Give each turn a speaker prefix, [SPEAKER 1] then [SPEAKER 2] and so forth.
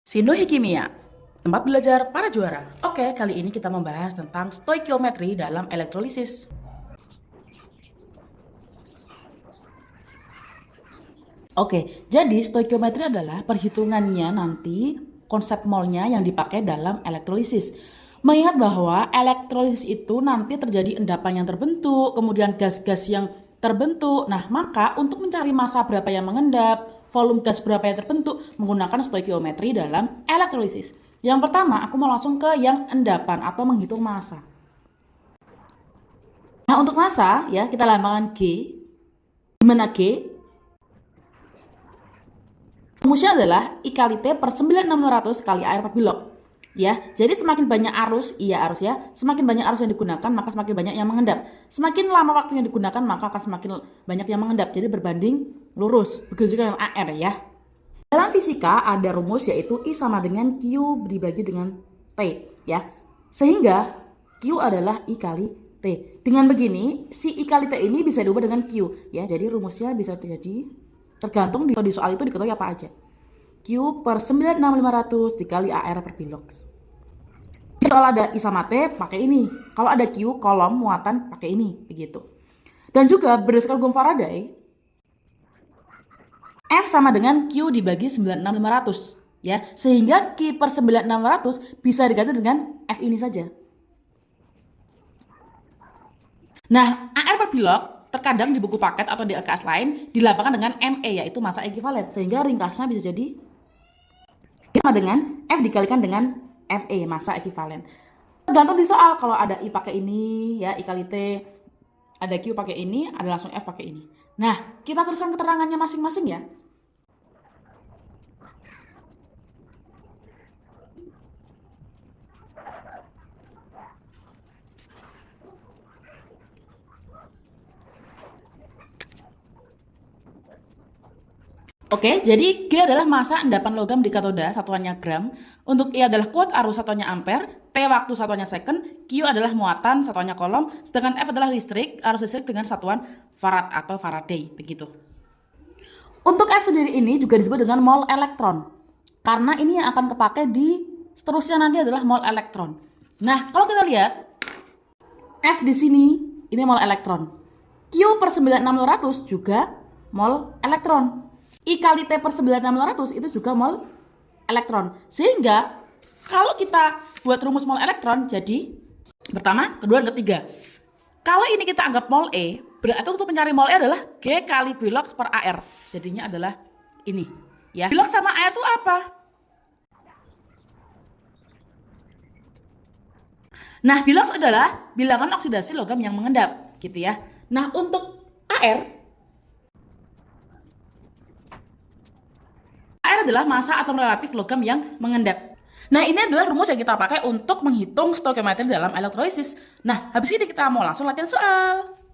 [SPEAKER 1] Sindohi Kimia, tempat belajar para juara. Oke, kali ini kita membahas tentang stoikiometri dalam elektrolisis. Oke, jadi stoikiometri adalah perhitungannya nanti konsep molnya yang dipakai dalam elektrolisis. Mengingat bahwa elektrolisis itu nanti terjadi endapan yang terbentuk, kemudian gas-gas yang terbentuk. Nah, maka untuk mencari massa berapa yang mengendap, volume gas berapa yang terbentuk, menggunakan stoikiometri dalam elektrolisis. Yang pertama, aku mau langsung ke yang endapan atau menghitung massa. Nah, untuk massa ya kita lambangkan G. Di mana G? Rumusnya adalah I kali T per 9.600 kali air per bilok. Ya, jadi semakin banyak arus, semakin banyak arus yang digunakan, maka semakin banyak yang mengendap. Semakin lama waktu yang digunakan, maka akan semakin banyak yang mengendap. Jadi berbanding lurus. Begitu juga dengan AR ya. Dalam fisika ada rumus yaitu I sama dengan Q dibagi dengan T ya. Sehingga Q adalah I kali T. Dengan begini, si I kali T ini bisa diubah dengan Q ya. Jadi rumusnya bisa jadi tergantung di soal itu diketahui apa aja. Q per 9.500 dikali AR per bilok. Kalau ada I sama T pakai ini. Kalau ada Q kolom muatan pakai ini begitu. Dan juga berdasarkan hukum Faraday, F sama dengan Q dibagi 9.500 ya. Sehingga Q per 9.600 bisa diganti dengan F ini saja. Nah, AR per bilok terkadang di buku paket atau di LKS lain dilambangkan dengan ME yaitu massa ekuivalen. Sehingga ringkasnya bisa jadi sama dengan F dikalikan dengan ME, massa ekuivalen. Tergantung di soal, kalau ada I pakai ini ya, I kali T, ada Q pakai ini, ada langsung F pakai ini. Nah, kita teruskan keterangannya masing-masing ya. Oke, jadi G adalah massa endapan logam di katoda, satuannya gram. Untuk I adalah kuat arus, satuannya ampere. T waktu, satuannya second. Q adalah muatan, satuannya kolom. Sedangkan F adalah listrik, arus listrik dengan satuan farad atau Faraday, begitu. Untuk F sendiri ini juga disebut dengan mol elektron. Karena ini yang akan kepakai di seterusnya nanti adalah mol elektron. Nah, kalau kita lihat F di sini, ini mol elektron. Q per 9.600 juga mol elektron. I kali T per 9.600 itu juga mol elektron. Sehingga kalau kita buat rumus mol elektron jadi pertama, kedua, dan ketiga. Kalau ini kita anggap mol E, berarti untuk mencari mol E adalah G kali bilox per AR. Jadinya adalah ini. Ya. Bilox sama AR itu apa? Nah, bilox adalah bilangan oksidasi logam yang mengendap, gitu ya. Nah, untuk AR adalah massa atom relatif logam yang mengendap. Nah, ini adalah rumus yang kita pakai untuk menghitung stoikiometri dalam elektrolisis. Nah, habis ini kita mau langsung latihan soal.